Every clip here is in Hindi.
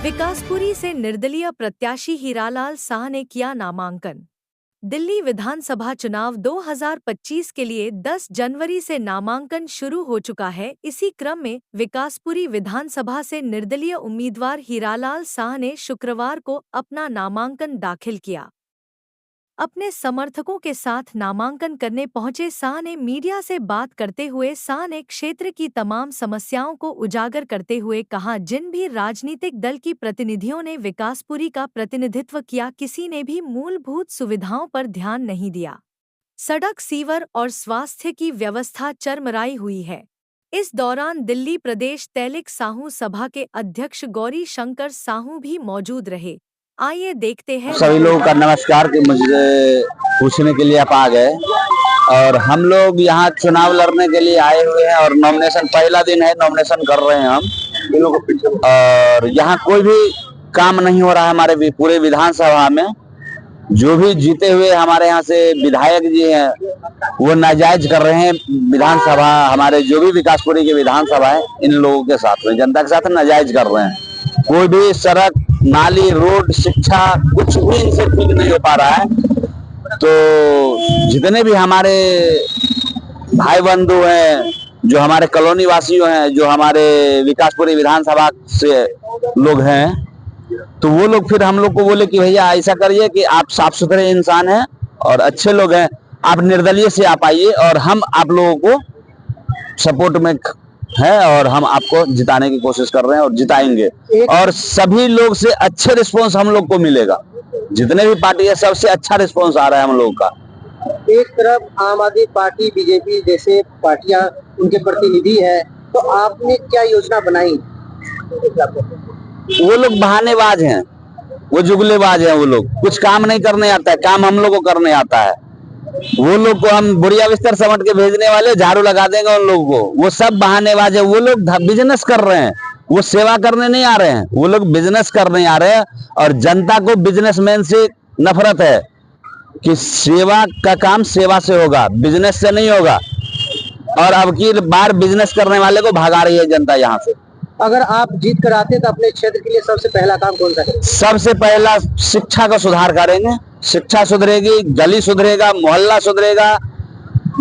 विकासपुरी से निर्दलीय प्रत्याशी हीरालाल शाह ने किया नामांकन। दिल्ली विधानसभा चुनाव 2025 के लिए 10 जनवरी से नामांकन शुरू हो चुका है। इसी क्रम में विकासपुरी विधानसभा से निर्दलीय उम्मीदवार हीरालाल शाह ने शुक्रवार को अपना नामांकन दाखिल किया। अपने समर्थकों के साथ नामांकन करने पहुंचे शाह ने मीडिया से बात करते हुए शाह ने क्षेत्र की तमाम समस्याओं को उजागर करते हुए कहा, जिन भी राजनीतिक दल की प्रतिनिधियों ने विकासपुरी का प्रतिनिधित्व किया, किसी ने भी मूलभूत सुविधाओं पर ध्यान नहीं दिया। सड़क, सीवर और स्वास्थ्य की व्यवस्था चरमराई हुई है। इस दौरान दिल्ली प्रदेश तैलिक साहू सभा के अध्यक्ष गौरी शंकर साहू भी मौजूद रहे। आइए देखते हैं। सभी लोगों का नमस्कार कि मुझे पूछने के लिए आप आ गए और हम लोग यहाँ चुनाव लड़ने के लिए आए हुए हैं और नॉमिनेशन पहला दिन है, नॉमिनेशन कर रहे हैं हम। और यहाँ कोई भी काम नहीं हो रहा है हमारे पूरे विधानसभा में। जो भी जीते हुए हमारे यहाँ से विधायक जी हैं वो नाजायज कर रहे हैं विधानसभा, हमारे जो भी विकासपुरी के विधानसभा है इन लोगों के साथ में, जनता के साथ नाजायज कर रहे हैं। कोई भी सड़क, नाली, रोड, शिक्षा कुछ भी इनसे ठीक नहीं हो पा रहा है। तो जितने भी हमारे भाई बंधु हैं, जो हमारे कॉलोनी वासियों हैं, जो हमारे विकासपुरी विधानसभा से लोग हैं, तो वो लोग फिर हम लोग को बोले कि भैया ऐसा करिए कि आप साफ सुथरे इंसान हैं और अच्छे लोग हैं, आप निर्दलीय से आप आइए और हम आप लोगों को सपोर्ट में है और हम आपको जिताने की कोशिश कर रहे हैं और जिताएंगे। और सभी लोग से अच्छे रिस्पांस हम लोग को मिलेगा। जितने भी पार्टी है सबसे अच्छा रिस्पांस आ रहा है हम लोगों का। एक तरफ आम आदमी पार्टी, बीजेपी जैसे पार्टियां उनके प्रतिनिधि है, तो आपने क्या योजना बनाई? वो लोग बहानेबाज हैं, वो जुगलेबाज हैं, वो लोग कुछ काम नहीं करने आता है, काम हम लोग को करने आता है। वो लोग को हम बुढ़िया बिस्तर समझ के भेजने वाले, झाड़ू लगा देंगे उन लोगों को। वो सब बहानेबाज है। वो लोग बिजनेस कर रहे हैं, वो सेवा करने नहीं आ रहे हैं, वो लोग बिजनेस करने आ रहे हैं। और जनता को बिजनेसमैन से नफरत है कि सेवा का काम सेवा से होगा, बिजनेस से नहीं होगा। और अब की बार बिजनेस करने वाले को भगा रही है जनता यहाँ से। अगर आप जीत कर आते तो अपने क्षेत्र के लिए सबसे पहला काम कौन सा करेंगे? सबसे पहला शिक्षा का सुधार करेंगे। शिक्षा सुधरेगी, गली सुधरेगा, मोहल्ला सुधरेगा।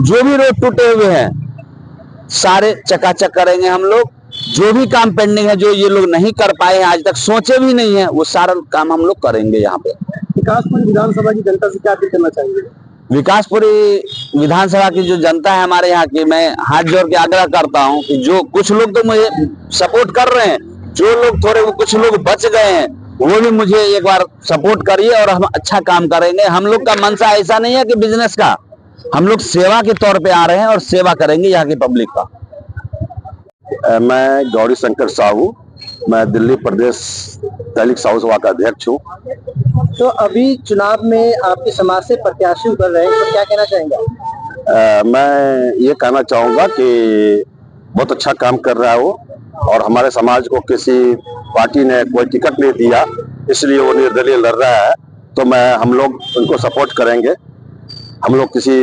जो भी रोड टूटे हुए हैं सारे चकाचक करेंगे हम लोग। जो भी काम पेंडिंग है, जो ये लोग नहीं कर पाए हैं, आज तक सोचे भी नहीं है, वो सारा काम हम लोग करेंगे यहाँ पे। विकासपुरी विधानसभा की जनता से क्या अपील करना चाहिए? विकासपुरी विधानसभा की जो जनता है हमारे यहाँ की, मैं हाथ जोड़ के आग्रह करता हूँ कि जो कुछ लोग तो मुझे सपोर्ट कर रहे हैं, जो लोग थोड़े कुछ लोग बच गए हैं, वो भी मुझे एक बार सपोर्ट करिए और हम अच्छा काम करेंगे। हम लोग का मनसा ऐसा नहीं है कि बिजनेस का, हम लोग सेवा के तौर पे आ रहे हैं और सेवा करेंगे यहाँ की पब्लिक का। मैं गौरी शंकर साहू, मैं दिल्ली प्रदेश तैलिक साहू सभा का अध्यक्ष हूँ। तो अभी चुनाव में आपके समाज से प्रत्याशी उतर रहे हैं, तो क्या कहना चाहेंगे? मैं ये कहना चाहूँगा कि बहुत अच्छा काम कर रहा है वो, और हमारे समाज को किसी पार्टी ने कोई टिकट नहीं दिया, इसलिए वो निर्दलीय लड़ रहा है। तो हम लोग उनको सपोर्ट करेंगे। हम लोग किसी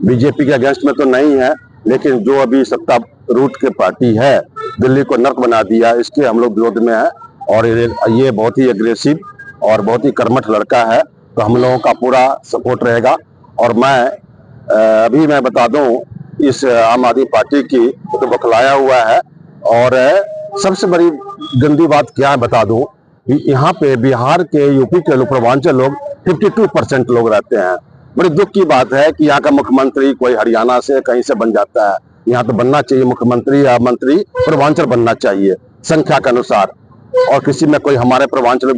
बीजेपी के अगेंस्ट में तो नहीं है, लेकिन जो अभी सत्ता रूट के पार्टी है, दिल्ली को नर्क बना दिया, इसके हम लोग विरोध में है। और ये बहुत ही एग्रेसिव और बहुत ही कर्मठ लड़का है, तो हम लोगों का पूरा सपोर्ट रहेगा। और मैं बता दूं, इस आम आदमी पार्टी की तो बखलाया हुआ है। और सबसे बड़ी गंदी बात क्या है बता दूं, यहाँ पे बिहार के, यूपी के लोग, पूर्वांचल लोग 52% लोग रहते हैं। बड़ी दुख की बात है कि यहाँ का मुख्यमंत्री कोई हरियाणा से कहीं से बन जाता है। यहाँ तो बनना चाहिए मुख्यमंत्री या मंत्री पूर्वांचल बनना चाहिए संख्या के अनुसार। और किसी में कोई हमारे पूर्वांचल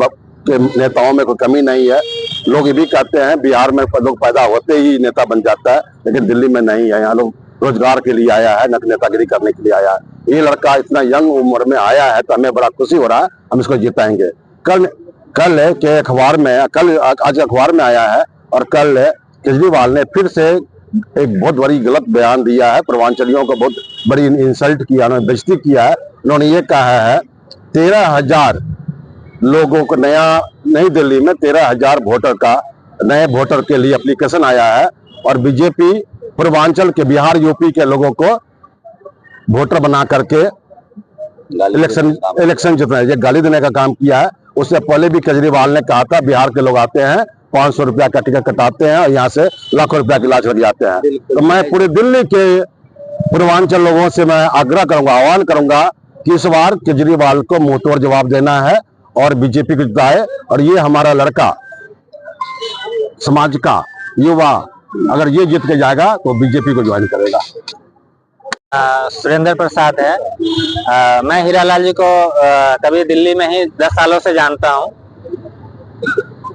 के नेताओं में कोई कमी नहीं है। लोग ये भी कहते हैं बिहार में लोग पैदा होते ही नेता बन जाता है, लेकिन दिल्ली में नहीं है। यहाँ लोग रोजगार के लिए आया है, न नेतागिरी करने के लिए आया है। ये लड़का इतना यंग उम्र में आया है तो हमें बड़ा खुशी हो रहा है, हम इसको जिताएंगे। कल के अखबार में, आज अखबार में आया है, और कल केजरीवाल ने फिर से एक बहुत बड़ी गलत बयान दिया है, पूर्वांचलियों को बहुत बड़ी इंसल्ट किया, उन्होंने बेइज्जती किया है। उन्होंने ये कहा है 13,000 लोगों को नई दिल्ली में 13,000 नए वोटर के लिए एप्लीकेशन आया है, और बीजेपी पूर्वांचल के, बिहार यूपी के लोगों को वोटर बना करके इलेक्शन जितना ये गाली देने का काम किया है। उससे पहले भी केजरीवाल ने कहा था बिहार के लोग आते हैं 500 रुपया का टिकट कटाते हैं और यहाँ से लाखों रुपया का इलाज कर जाते हैं। तो मैं पूरे दिल्ली के पूर्वांचल लोगों से मैं आग्रह करूंगा, आह्वान करूंगा कि इस बार केजरीवाल को मुंहतोड़ जवाब देना है और बीजेपी को जिताए। और ये हमारा लड़का समाज का युवा अगर ये जीत के जाएगा तो बीजेपी को ज्वाइन करेगा। सुरेंद्र प्रसाद है। मैं हीरालाल जी को कभी दिल्ली में ही 10 सालों से जानता हूँ।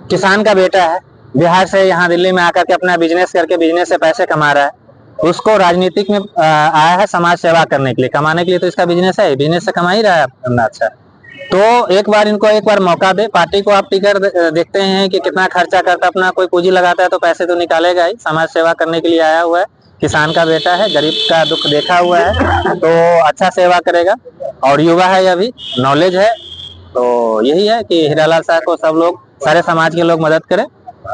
किसान का बेटा है, बिहार से यहाँ दिल्ली में आकर के अपना बिजनेस करके बिजनेस से पैसे कमा रहा है। उसको राजनीतिक में आया है समाज सेवा करने के लिए, कमाने के लिए तो इसका बिजनेस है, बिजनेस से कमा ही रहा है अपना। अच्छा तो एक बार मौका दे। पार्टी को आप टिकट देखते हैं कि कितना खर्चा करता है, अपना कोई पूंजी लगाता है तो पैसे तो निकालेगा ही। समाज सेवा करने के लिए आया हुआ है, किसान का बेटा है, गरीब का दुख देखा हुआ है तो अच्छा सेवा करेगा। और युवा है, अभी नॉलेज है। तो यही है कि हीरालाल साहब को सब लोग, सारे समाज के लोग मदद करें।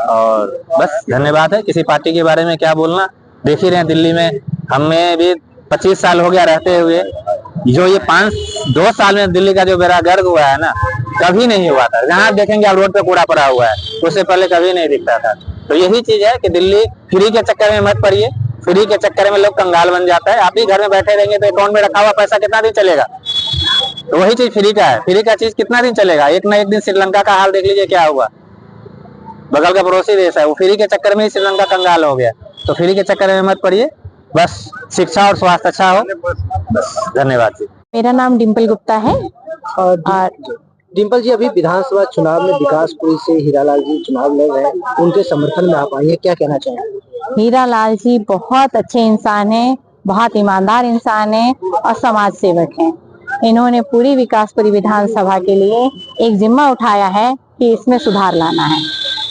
और बस धन्यवाद है। किसी पार्टी के बारे में क्या बोलना, देख ही रहे हैं दिल्ली में हमें भी 25 साल हो गया रहते हुए। जो ये 2 साल में दिल्ली का जो बेड़ा गर्क हुआ है ना, कभी नहीं हुआ था। जहाँ देखेंगे रोड पे कूड़ा पड़ा हुआ है, उससे पहले कभी नहीं दिखता था। तो यही चीज है कि दिल्ली फ्री के चक्कर में मत पड़िए। फ्री के चक्कर में लोग कंगाल बन जाता है। आप ही घर में बैठे रहेंगे तो अकाउंट में रखा हुआ पैसा कितना दिन चलेगा। तो वही चीज फ्री का है। फ्री का चीज कितना दिन चलेगा। एक ना एक दिन श्रीलंका का हाल देख लीजिए क्या हुआ। बगल का पड़ोसी देश है, वो फ्री के चक्कर में ही श्रीलंका कंगाल हो गया। तो फ्री के चक्कर में मत पड़िए, बस शिक्षा और स्वास्थ्य अच्छा हो। बस धन्यवाद जी। मेरा नाम डिम्पल गुप्ता है। और डिम्पल जी, अभी विधानसभा चुनाव में विकासपुरी से हीरालाल जी चुनाव लड़ रहे हैं, उनके समर्थन में आप आई हैं, क्या कहना चाहेंगे? हीरालाल जी बहुत अच्छे इंसान हैं, बहुत ईमानदार इंसान हैं और समाज सेवक हैं। इन्होंने पूरी विकासपुरी विधानसभा के लिए एक जिम्मा उठाया है कि इसमें सुधार लाना है।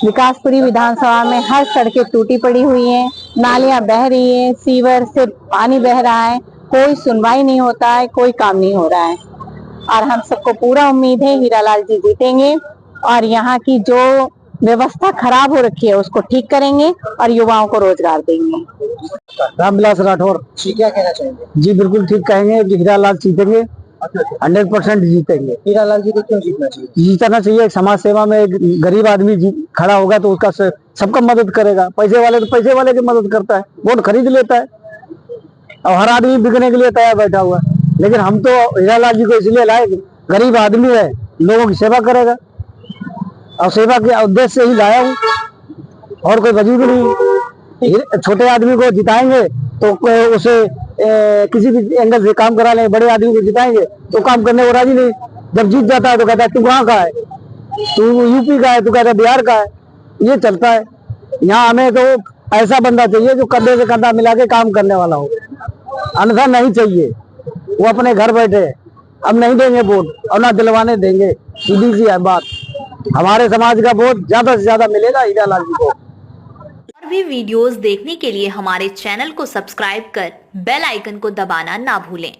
विकासपुरी विधानसभा में हर सड़कें टूटी पड़ी हुई हैं, नालियां बह रही हैं, सीवर से पानी बह रहा है, कोई सुनवाई नहीं होता है, कोई काम नहीं हो रहा है। और हम सबको पूरा उम्मीद है हीरालाल जी जीतेंगे और यहाँ की जो व्यवस्था खराब हो रखी है उसको ठीक करेंगे और युवाओं को रोजगार देंगे। रामविलास राठौर जी, क्या कहना चाहेंगे? जी बिल्कुल ठीक कहेंगे कि हीरालाल जीतेंगे, 100% जीतेंगे। हीरालाल जी को क्यों जीतना चाहिए? जीतना चाहिए। समाज सेवा में एक गरीब आदमी खड़ा होगा तो उसका सबका मदद करेगा। पैसे वाले तो पैसे वाले की मदद करता है, वोट खरीद लेता है और हर आदमी बिकने के लिए तैयार बैठा हुआ है। लेकिन हम तो हीरालाल जी को इसलिए लाए, गरीब आदमी है, लोगों की सेवा करेगा और सेवा के उद्देश्य से ही लाया हूँ और कोई वजह भी नहीं। छोटे आदमी को जिताएंगे तो उसे किसी भी एंगल से काम करा लेंगे, बड़े आदमी को जिताएंगे तो काम करने को राजी नहीं। जब जीत जाता है तो कहता है तू कहाँ का है, तू यूपी का है, तू कहता है बिहार का है। ये चलता है। यहाँ हमें तो ऐसा बंदा चाहिए जो कंधे से कंधा मिला के काम करने वाला हो, अन्यथा नहीं चाहिए। वो अपने घर बैठे, हम नहीं देंगे वोट और ना दिलवाने देंगे। सीधी सी है बात। हमारे समाज का वोट ज्यादा से ज्यादा मिलेगा हीरालाल जी को। और भी वीडियोस देखने के लिए हमारे चैनल को सब्सक्राइब कर बेल आइकन को दबाना ना भूलें।